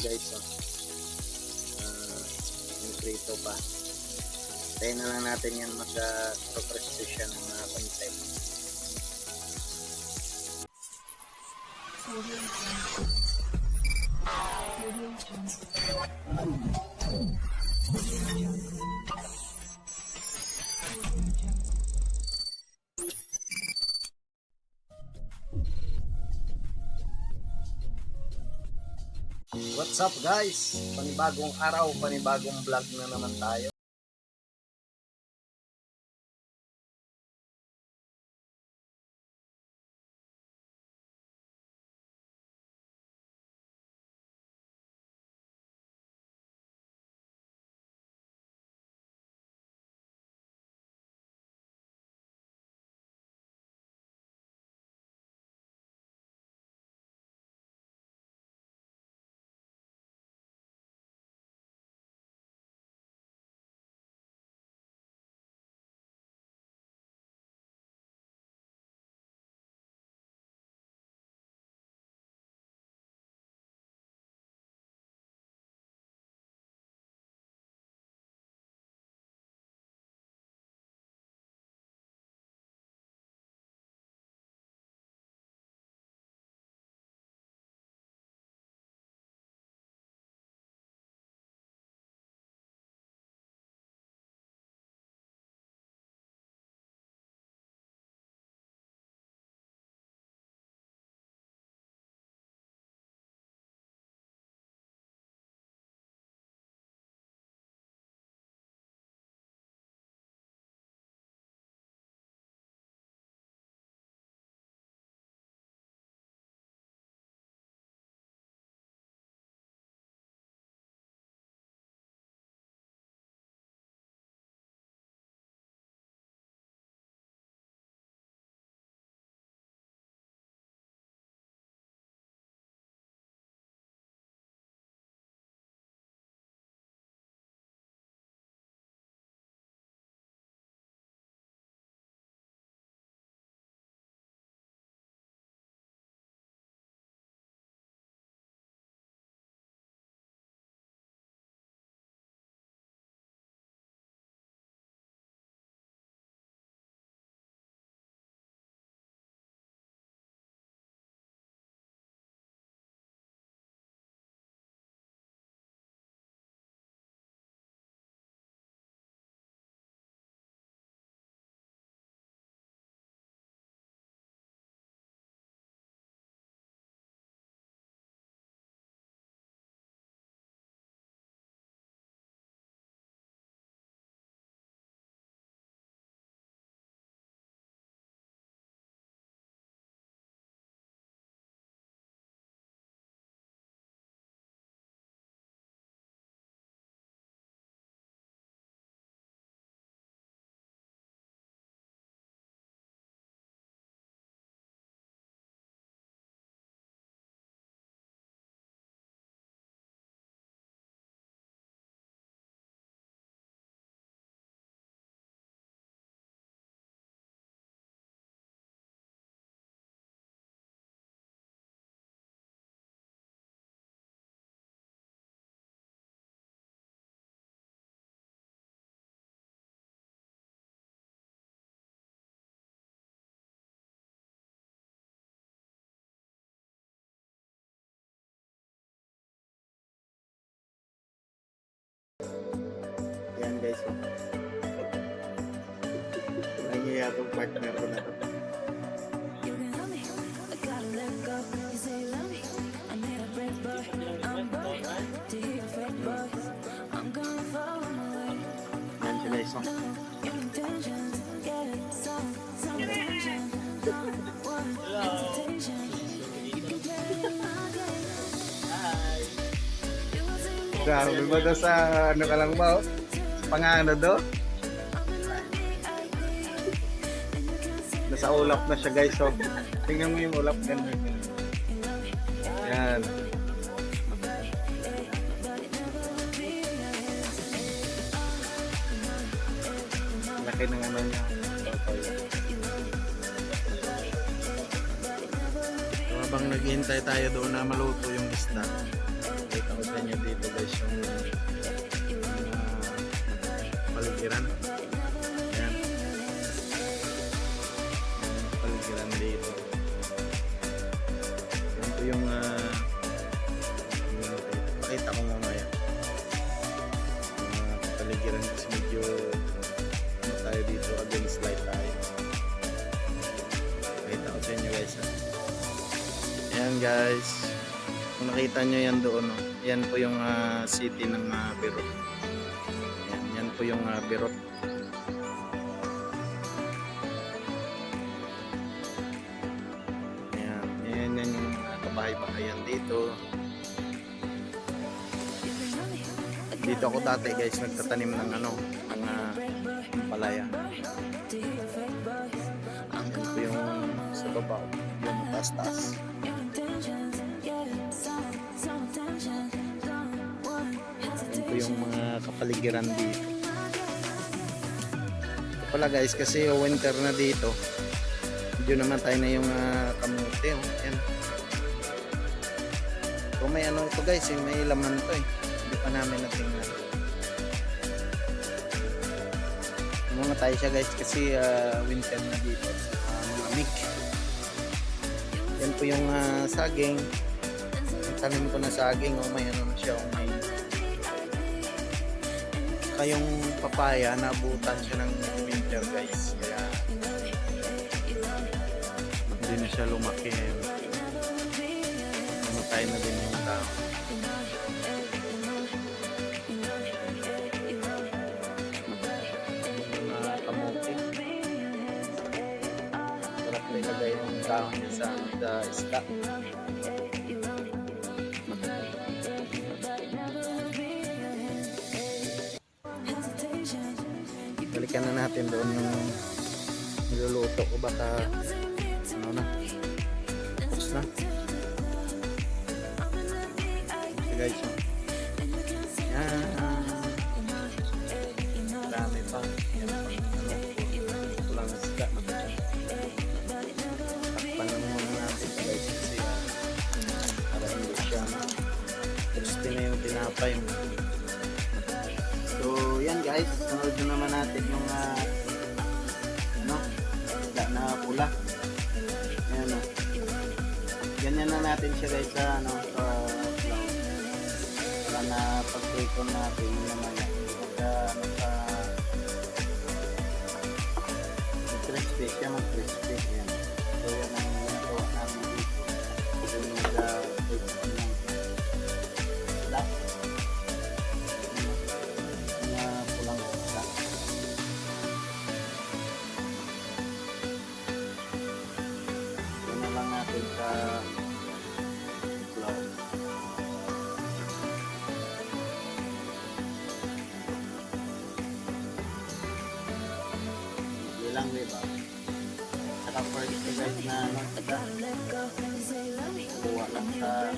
guys. Oh. Yung prito pa. Tayo na lang natin yan magka-progress siya ng mga concept. What's up guys? Panibagong araw, panibagong vlog na naman tayo. Yan guys. Nangyayari itong partner ko na ito. Yan sila isang. Grabe ba daw sa ano ka lang ba? Pangano do? Nasa ulap na siya guys. So, tingnan mo yung ulap ganda. Yan. Laki ng ano niya. So, habang naghihintay tayo doon na maluto yung isda. Ito. ko sa inyo dito guys yung paligiran. Ayan. Yung paligiran dito. Yan po yung pakita ko mamaya. Paligiran kasi medyo ano tayo dito, against light tayo. Pakita ko sa inyo guys. Ayan guys. Kung nakita nyo yan doon, no? Yan po yung city ng Berot. Yan po yung Berot. Yan yung kabahay-bahayan dito. Dito ako dati guys nagtatanim ng ng palaya. Yan po yung sa baba, yung taas-taas. Yan po yung mga kapaligiran dito. Ito pala guys kasi winter na dito. Medyo naman tayo na yung kamote. Oh. Yan. Kung may ito guys, may laman to eh. Hindi pa namin natingnan. Muna tayo siya guys kasi winter na dito. Mga mik. Yan po yung saging. Ang tanim ko na saging. May na siya. May kayong papaya, nabutan siya ng winter guys. Kaya hindi na siya lumaki. Namatay na din yung tao. Mga kamote. Sarap na ilagay yung dahon niya sa isda. Balikan na natin doon yung niluluto ko, baka ano na, tapos na. Okay guys, so yan, dami pa, yan pa, kulang isda. Takpan na muna natin guys kasi para hindi siya crispy na yung tinapay. So yan guys, sunod na naman natin yung isda na pula. Ayan o. Ganyan na natin siya guys sa sa flour. Para na pag-prito natin yung naman crispy siya, mag-crispy. Ayan. So yan ang nagawa namin dito. So yung nag-prito ng isda. Lang diba? Saka first guys na kuha lang sa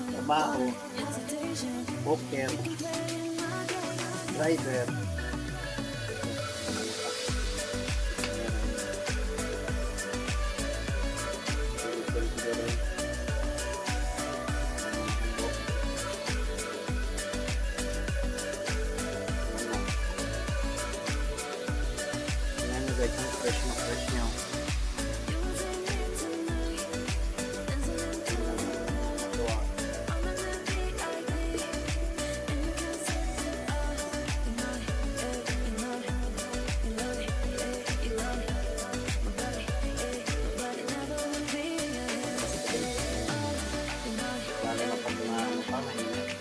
trabaho, poker, driver. Guys, ang fresh na fresh nyo. Lalo na pag maano pa, mainit.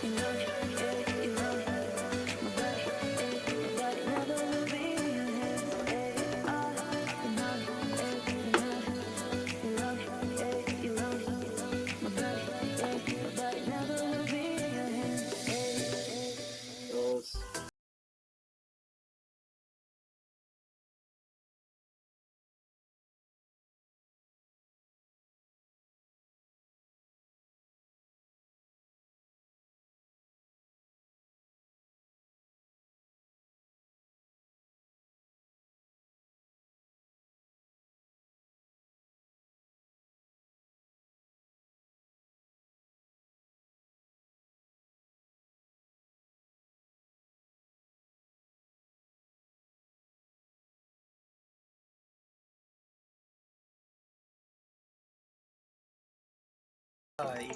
Bye.